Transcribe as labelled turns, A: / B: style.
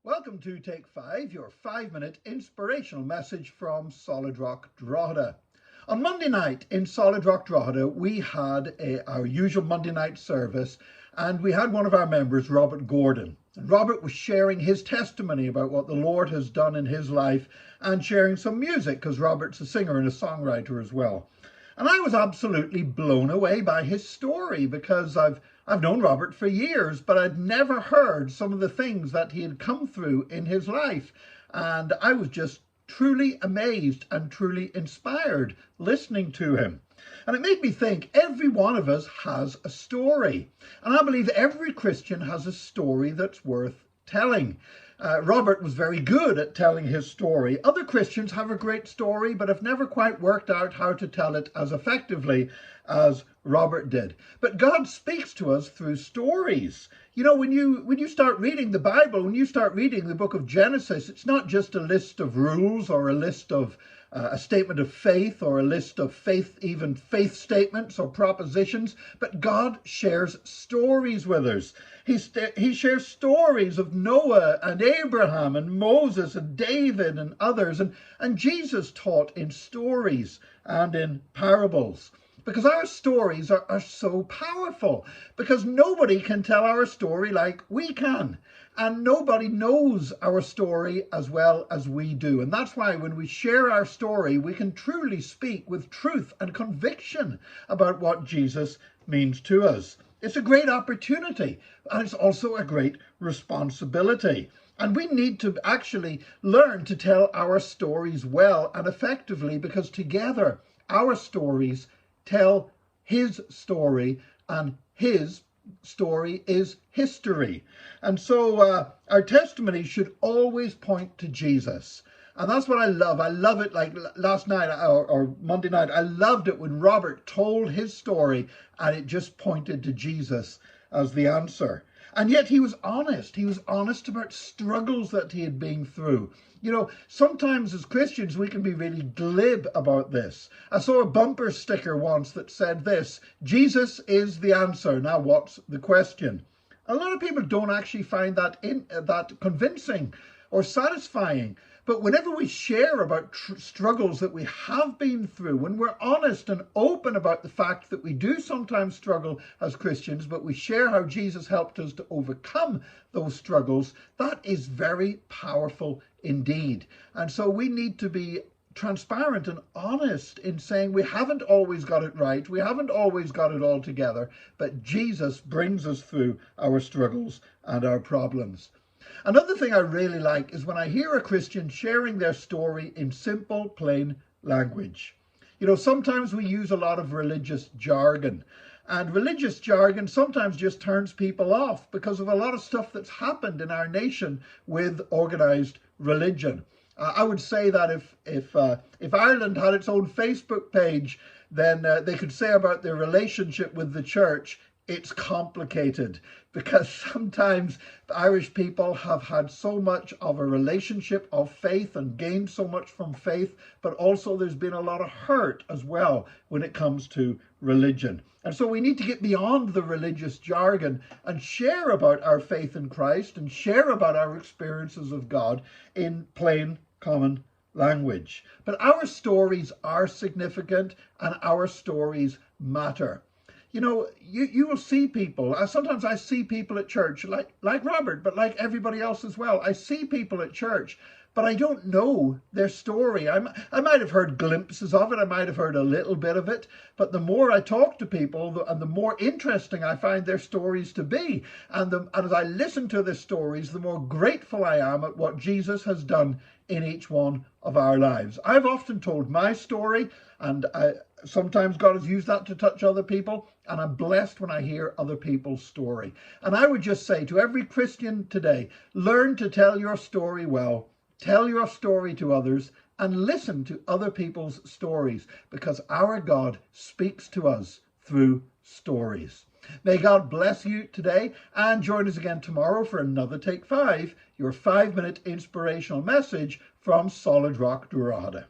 A: Welcome to Take 5, your 5-minute inspirational message from Solid Rock Drogheda. On Monday night in Solid Rock Drogheda, we had our usual Monday night service, and we had one of our members, Robert Gordon. And Robert was sharing his testimony about what the Lord has done in his life and sharing some music, because Robert's a singer and a songwriter as well. And I was absolutely blown away by his story, because I've known Robert for years, but I'd never heard some of the things that he had come through in his life. And I was just truly amazed and truly inspired listening to him. And it made me think every one of us has a story. And I believe every Christian has a story that's worth telling. Robert was very good at telling his story. Other Christians have a great story, but have never quite worked out how to tell it as effectively as Robert did. But God speaks to us through stories. You know, when you start reading the Bible, when you start reading the book of Genesis, it's not just a list of rules or a list of a statement of faith or a list of even faith statements or propositions, but God shares stories with us. He shares stories of Noah and Abraham and Moses and David and others, and Jesus taught in stories and in parables. Because our stories are so powerful, because nobody can tell our story like we can. And nobody knows our story as well as we do. And that's why when we share our story, we can truly speak with truth and conviction about what Jesus means to us. It's a great opportunity, and it's also a great responsibility. And we need to actually learn to tell our stories well and effectively, because together our stories tell his story, and his story is history. And so our testimony should always point to Jesus. And that's what I love. I love it. Like last night or Monday night, I loved it when Robert told his story and it just pointed to Jesus as the answer. And yet he was honest. He was honest about struggles that he had been through. You know, sometimes as Christians, we can be really glib about this. I saw a bumper sticker once that said this: Jesus is the answer. Now, what's the question? A lot of people don't actually find that convincing or satisfying. But whenever we share about struggles that we have been through, when we're honest and open about the fact that we do sometimes struggle as Christians, but we share how Jesus helped us to overcome those struggles, that is very powerful indeed. And so we need to be transparent and honest in saying we haven't always got it right, we haven't always got it all together, but Jesus brings us through our struggles and our problems. Another thing I really like is when I hear a Christian sharing their story in simple, plain language. You know, sometimes we use a lot of religious jargon, and religious jargon sometimes just turns people off because of a lot of stuff that's happened in our nation with organized religion. I would say that if Ireland had its own Facebook page, then they could say about their relationship with the church, it's complicated, because sometimes the Irish people have had so much of a relationship of faith and gained so much from faith, but also there's been a lot of hurt as well when it comes to religion. And so we need to get beyond the religious jargon and share about our faith in Christ and share about our experiences of God in plain, common language. But our stories are significant and our stories matter. You know, you will see people, sometimes I see people at church, like Robert, but like everybody else as well. I see people at church, but I don't know their story. I might have heard glimpses of it, I might have heard a little bit of it, but the more I talk to people, and the more interesting I find their stories to be. And as I listen to their stories, the more grateful I am at what Jesus has done in each one of our lives. I've often told my story, and sometimes God has used that to touch other people, and I'm blessed when I hear other people's story. And I would just say to every Christian today, learn to tell your story well, tell your story to others, and listen to other people's stories, because our God speaks to us through stories. May God bless you today, and join us again tomorrow for another Take 5, your 5-minute inspirational message from Solid Rock Drogheda.